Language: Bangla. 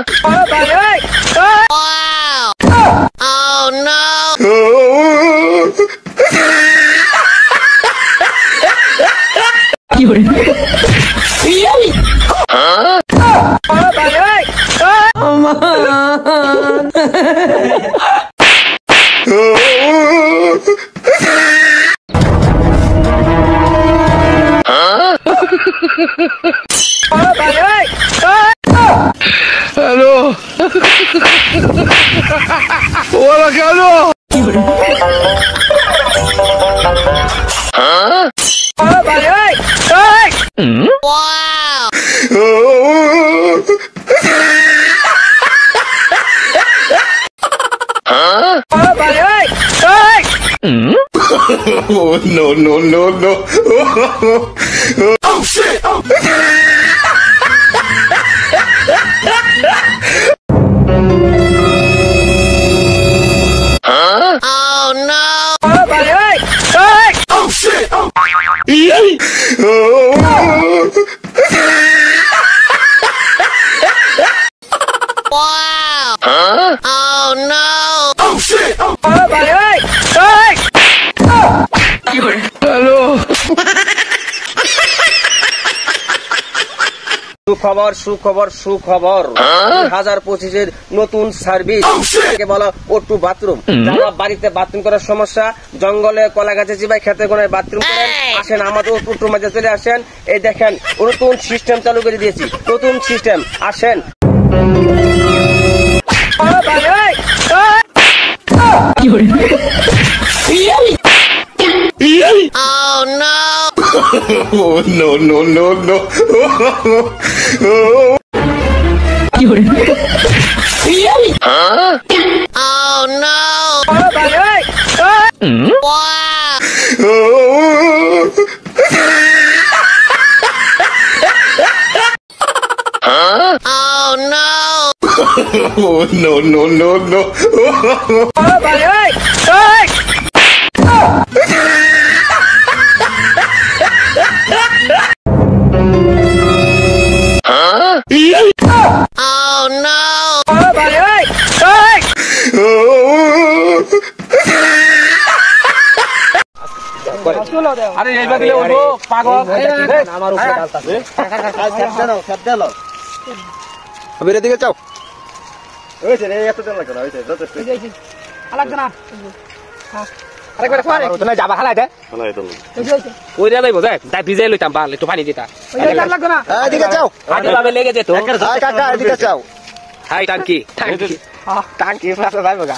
Oh no! Aló. Hola, Carlos. Wow! Oh, no. Oh, shit. Oh. Oh no! Oh, shit. Oh. Wow! Oh no! Oh, shit. Oh. Aló. সুখবর 2025-এর নতুন সার্ভিস বলা ওটু বাথরুম। যারা বাড়িতে বাথরুম করার সমস্যা, জঙ্গলে কলা গাছে চিবাই খেতে কোনায় বাথরুম করেন, আসেন আমাদের ওটু মাঝে চলে আসেন। এই দেখেন নতুন সিস্টেম চালু করে দিয়েছি, নতুন সিস্টেম, আসেন। Oh no! Oh, no. Oh no! Wow! Oh no! Oh, no. Oh no! আরে এইবার দিলে উঠবো পাগল। আমার উপরে ডালতাছে। খেপ দেলো। আবে এদিকে যাও। ওইছে রে, এত দেন লাগবে না, ওইছে যথেষ্ট। লাগবে না। আরেকবার কোয়ারে। তুমি যাবা হালাইতে? হালাই তো। কইরা যাইবো যাই। তাই ভিজাই লইতাম বাল, একটু পানি দিতা। ওই লাগবে না। এদিকে যাও। আগে ভাবে লেগে যেত। কাকা এদিকে যাও। হাই টাঙ্কি। টাঙ্কি পাশে যাইবো গা।